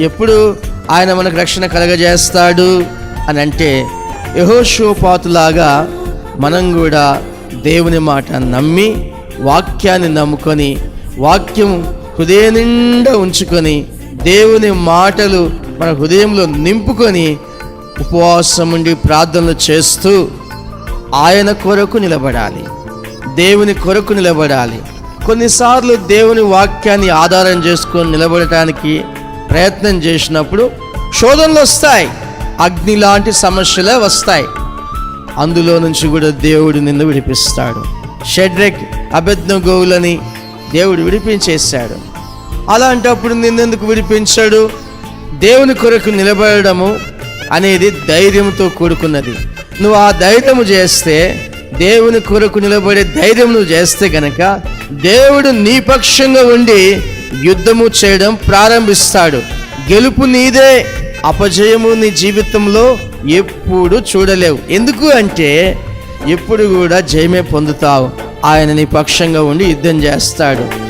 ఎప్పుడు ఆయన మనకు రక్షణ కలగజేస్తాడు అని అంటే, యెహోషువపాతులాగా మనం కూడా దేవుని మాట నమ్మి, వాక్యాన్ని నమ్ముకొని, వాక్యం హృదయం నిండా ఉంచుకొని, దేవుని మాటలు మన హృదయంలో నింపుకొని, ఉపవాసం ఉండి ప్రార్థనలు చేస్తూ ఆయన కొరకు నిలబడాలి, దేవుని కొరకు నిలబడాలి. కొన్నిసార్లు దేవుని వాక్యాన్ని ఆధారం చేసుకొని నిలబడటానికి ప్రయత్నం చేసినప్పుడు శోధనలు వస్తాయి, అగ్ని లాంటి సమస్యలే వస్తాయి. అందులో నుంచి కూడా దేవుడు నిన్ను విడిపిస్తాడు. షడ్రక్ అబేద్నెగోవులని దేవుడు విడిపించేశాడు. అలాంటప్పుడు నిన్నెందుకు విడిపించాడు? దేవుని కొరకు నిలబడము అనేది ధైర్యంతో కూడుకున్నది. నువ్వు ఆ ధైర్యము చేస్తే, దేవుని కొరకు నిలబడే ధైర్యం నువ్వు చేస్తే గనక, దేవుడు నీ పక్షంగా ఉండి యుద్ధము చేయడం ప్రారంభిస్తాడు. గెలుపు నీదే, అపజయము నీ జీవితంలో ఎప్పుడు చూడలేవు. ఎందుకు అంటే ఎప్పుడు కూడా జయమే పొందుతావు. ఆయన నీ పక్షంగా ఉండి యుద్ధం చేస్తాడు.